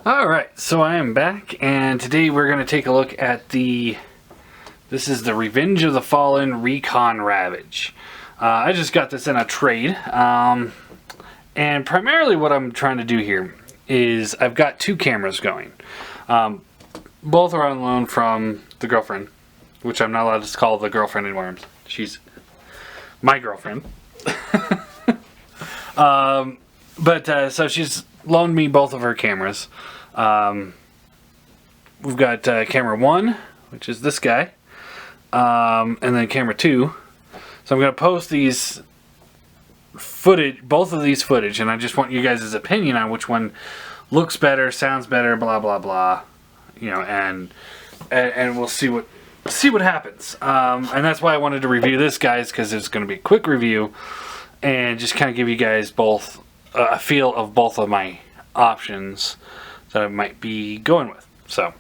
Alright, so I am back, and today we're going to take a look at this is the Revenge of the Fallen Recon Ravage. I just got this in a trade, and primarily what I'm trying to do here is I've got two cameras going. Both are on loan from the girlfriend, which I'm not allowed to call the girlfriend anymore. She's my girlfriend. So she's loaned me both of her cameras. We've got camera 1, which is this guy, and then camera 2. So I'm going to post these footage, both of these footage, and I just want you guys' opinion on which one looks better, sounds better, blah blah blah, you know, and we'll see what happens. And that's why I wanted to review this, guys, because it's going to be a quick review and just kind of give you guys both a feel of both of my options that I might be going with. So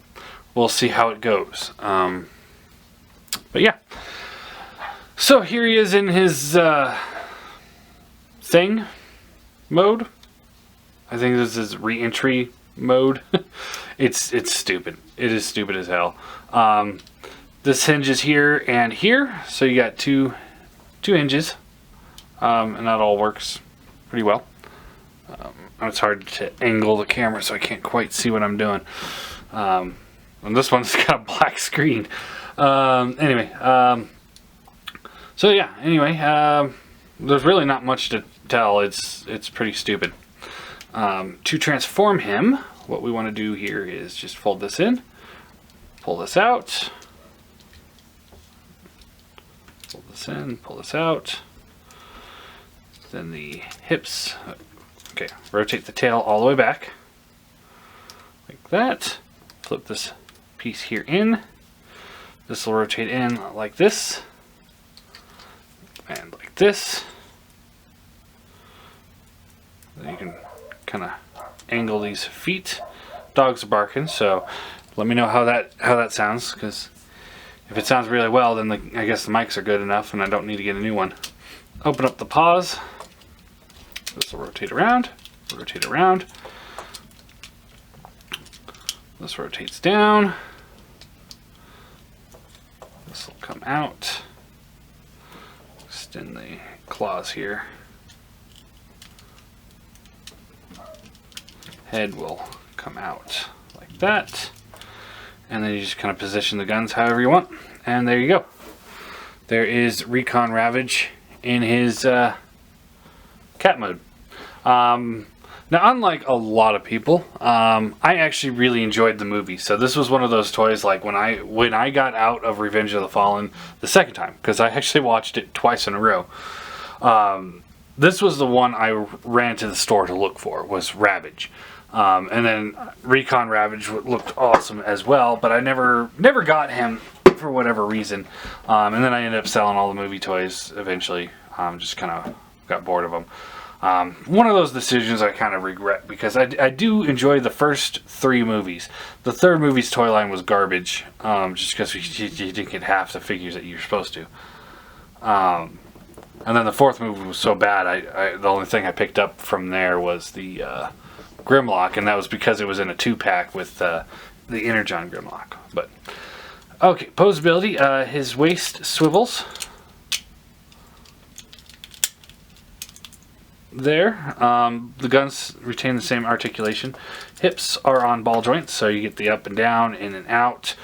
we'll see how it goes. But yeah, so here he is in his thing mode. I think this is re-entry mode. It's stupid. It is stupid as hell. This hinge is here and here, so you got two hinges, and that all works pretty well. It's hard to angle the camera, so I can't quite see what I'm doing. And this one's got a black screen. So yeah. Anyway, there's really not much to tell. It's pretty stupid. To transform him, what we want to do here is just fold this in, pull this out, pull this in, pull this out. Then the hips. Okay, rotate the tail all the way back, like that. Flip this piece here in. This will rotate in like this, and like this. Then you can kind of angle these feet. Dogs are barking, so let me know how that sounds, because if it sounds really well, then I guess the mics are good enough and I don't need to get a new one. Open up the paws. This will rotate around, rotate around. This rotates down. This will come out. Extend the claws here. Head will come out like that. And then you just kind of position the guns however you want. And there you go. There is Recon Ravage in his cat mode. Now, unlike a lot of people, I actually really enjoyed the movie. So this was one of those toys, like when I got out of Revenge of the Fallen the second time, because I actually watched it twice in a row. This was the one I ran to the store to look for, was Ravage. And then Recon Ravage looked awesome as well, but I never got him for whatever reason. And then I ended up selling all the movie toys eventually. Just kind of got bored of them. One of those decisions I kind of regret, because I do enjoy the first 3 movies. The third movie's toy line was garbage, just because you didn't get half the figures that you're supposed to. And then the fourth movie was so bad, the only thing I picked up from there was the Grimlock, and that was because it was in a 2-pack with the Energon Grimlock. But okay, posability. His waist swivels. There. The guns retain the same articulation. Hips are on ball joints, so you get the up and down, in and out.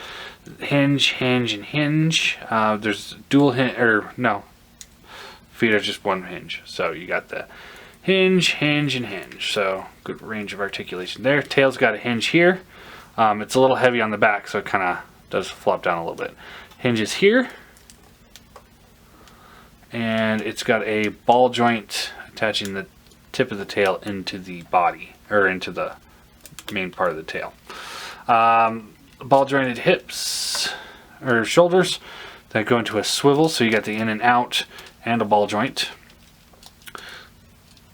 Hinge, hinge, and hinge. There's dual hinge, or no. Feet are just one hinge. So you got the hinge, hinge, and hinge. So good range of articulation there. Tail's got a hinge here. It's a little heavy on the back, so it kind of does flop down a little bit. Hinges here. And it's got a ball joint attaching the tip of the tail into the body, or into the main part of the tail. Ball jointed hips, or shoulders, that go into a swivel, so you got the in and out and a ball joint.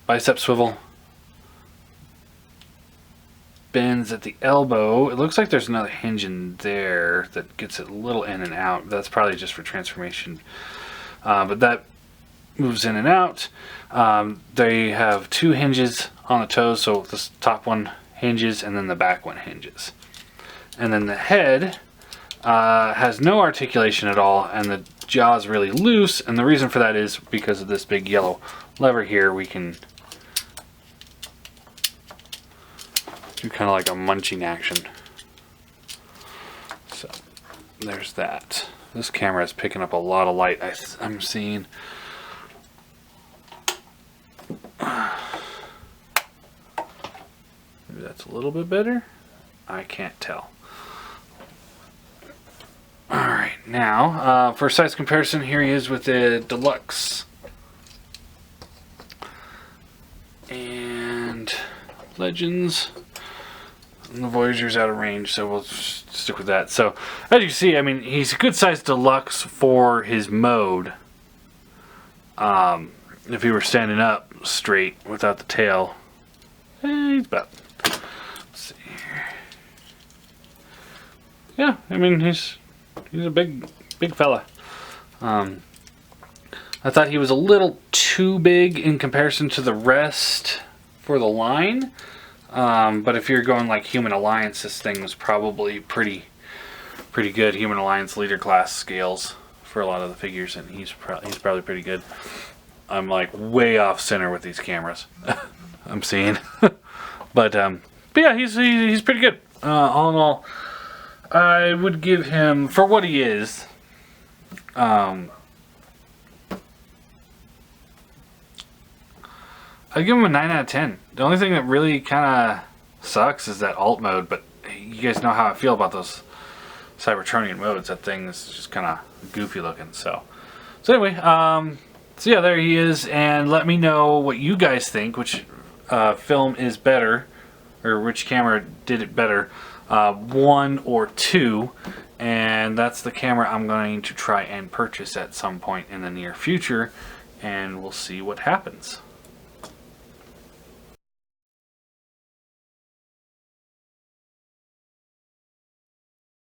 Bicep swivel. Bends at the elbow. It looks like there's another hinge in there that gets it a little in and out. That's probably just for transformation. But that moves in and out. They have 2 hinges on the toes, so this top one hinges, and then the back one hinges. And then the head has no articulation at all, and the jaw is really loose, and the reason for that is because of this big yellow lever here. We can do kind of like a munching action. So there's that. This camera is picking up a lot of light. I'm seeing. Maybe that's a little bit better. I can't tell. Alright, now for size comparison, here he is with the Deluxe. And Legends. And the Voyager's out of range, so we'll stick with that. So, as you can see, I mean, he's a good size Deluxe for his mode. If he were standing up straight without the tail, he's about. Let's see here. Yeah, I mean, he's a big fella. I thought he was a little too big in comparison to the rest for the line. But if you're going like Human Alliance, this thing was probably pretty good. Human Alliance leader class scales for a lot of the figures, and he's probably pretty good. I'm like way off center with these cameras. I'm seeing, but yeah, he's pretty good. All in all, I would give him, for what he is, I'd give him a 9 out of 10. The only thing that really kind of sucks is that alt mode, but you guys know how I feel about those Cybertronian modes. That thing is just kind of goofy looking. So anyway, so yeah, there he is, and let me know what you guys think, which film is better, or which camera did it better, 1 or 2, and that's the camera I'm going to try and purchase at some point in the near future, and we'll see what happens.